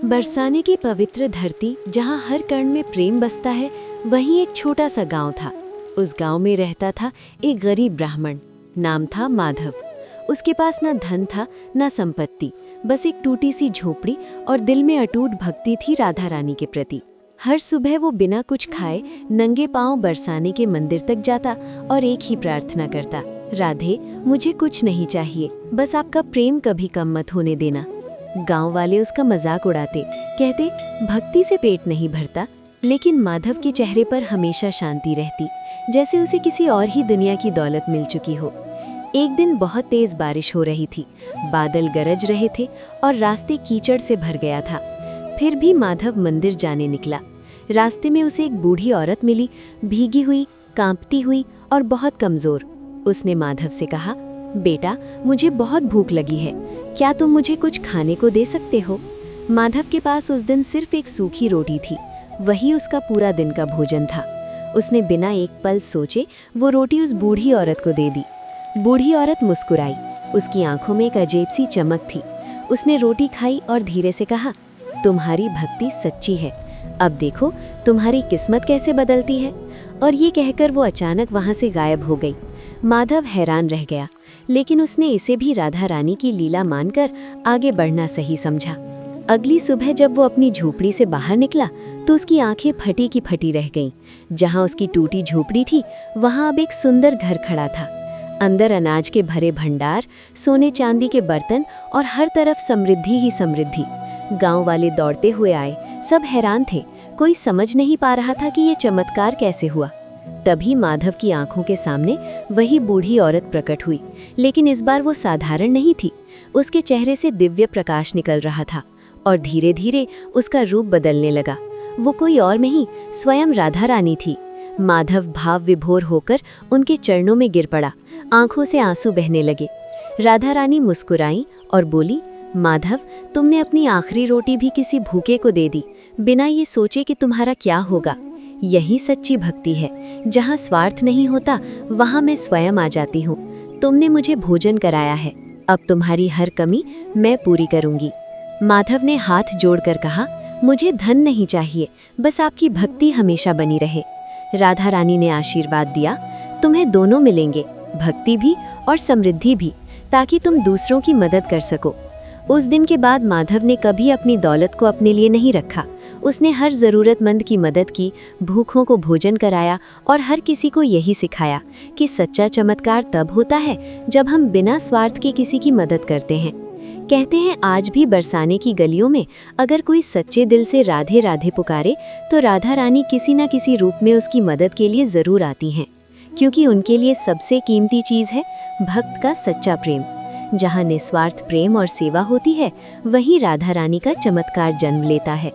बरसाने की पवित्र धरती जहाँ हर कण में प्रेम बसता है, वहीं एक छोटा सा गांव था। उस गांव में रहता था एक गरीब ब्राह्मण। नाम था माधव। उसके पास न धन था न संपत्ति, बस एक टूटी सी झोपड़ी और दिल में अटूट भक्ति थी राधा रानी के प्रति। हर सुबह वो बिना कुछ खाए नंगे पांव बरसाने के मंदिर तक जाता और एक ही प्रार्थना करता, राधे मुझे कुछ नहीं चाहिए, बस आपका प्रेम कभी कम मत होने देना। गांव वाले उसका मजाक उड़ाते, कहते भक्ति से पेट नहीं भरता, लेकिन माधव के चेहरे पर हमेशा शांति रहती, जैसे उसे किसी और ही दुनिया की दौलत मिल चुकी हो। एक दिन बहुत तेज बारिश हो रही थी, बादल गरज रहे थे और रास्ते कीचड़ से भर गया था। फिर भी माधव मंदिर जाने निकला। रास्ते में उसे एक बूढ़ी औरत मिली, भीगी हुई, कांपती हुई और बहुत कमजोर। उसने माधव से कहा, बेटा मुझे बहुत भूख लगी है, क्या तुम मुझे कुछ खाने को दे सकते हो? माधव के पास उस दिन सिर्फ एक सूखी रोटी थी, वही उसका पूरा दिन का भोजन था। उसने बिना एक पल सोचे वो रोटी उस बूढ़ी औरत को दे दी। बूढ़ी औरत मुस्कुराई, उसकी आंखों में एक अजीब सी चमक थी। उसने रोटी खाई और धीरे से कहा, तुम्हारी भक्ति सच्ची है, अब देखो तुम्हारी किस्मत कैसे बदलती है। और ये कहकर वो अचानक वहां से गायब हो गई। माधव हैरान रह गया, लेकिन उसने इसे भी राधा रानी की लीला मानकर आगे बढ़ना सही समझा। अगली सुबह जब वो अपनी झोपड़ी से बाहर निकला तो उसकी आंखें फटी की फटी रह गईं। जहां उसकी टूटी झोपड़ी थी, वहां अब एक सुंदर घर खड़ा था। अंदर अनाज के भरे भंडार, सोने चांदी के बर्तन और हर तरफ समृद्धि ही समृद्धि। गांव वाले दौड़ते हुए आए, सब हैरान थे, कोई समझ नहीं पा रहा था कि ये चमत्कार कैसे हुआ। तभी माधव की आंखों के सामने वही बूढ़ी औरत प्रकट हुई, लेकिन इस बार वो साधारण नहीं थी। उसके चेहरे से दिव्य प्रकाश निकल रहा था और धीरे धीरे उसका रूप बदलने लगा। वो कोई और नहीं, स्वयं राधा रानी थी। माधव भाव विभोर होकर उनके चरणों में गिर पड़ा, आंखों से आंसू बहने लगे। राधा रानी मुस्कुराई और बोली, माधव तुमने अपनी आखिरी रोटी भी किसी भूखे को दे दी, बिना ये सोचे कि तुम्हारा क्या होगा। यही सच्ची भक्ति है, जहाँ स्वार्थ नहीं होता वहाँ मैं स्वयं आ जाती हूँ। तुमने मुझे भोजन कराया है, अब तुम्हारी हर कमी मैं पूरी करूँगी। माधव ने हाथ जोड़कर कहा, मुझे धन नहीं चाहिए, बस आपकी भक्ति हमेशा बनी रहे। राधा रानी ने आशीर्वाद दिया, तुम्हें दोनों मिलेंगे, भक्ति भी और समृद्धि भी, ताकि तुम दूसरों की मदद कर सको। उस दिन के बाद माधव ने कभी अपनी दौलत को अपने लिए नहीं रखा। उसने हर ज़रूरतमंद की मदद की, भूखों को भोजन कराया और हर किसी को यही सिखाया कि सच्चा चमत्कार तब होता है जब हम बिना स्वार्थ के किसी की मदद करते हैं। कहते हैं आज भी बरसाने की गलियों में अगर कोई सच्चे दिल से राधे राधे पुकारे तो राधा रानी किसी न किसी रूप में उसकी मदद के लिए ज़रूर आती हैं, क्योंकि उनके लिए सबसे कीमती चीज़ है भक्त का सच्चा प्रेम। जहाँ निस्वार्थ प्रेम और सेवा होती है, वहीं राधा रानी का चमत्कार जन्म लेता है।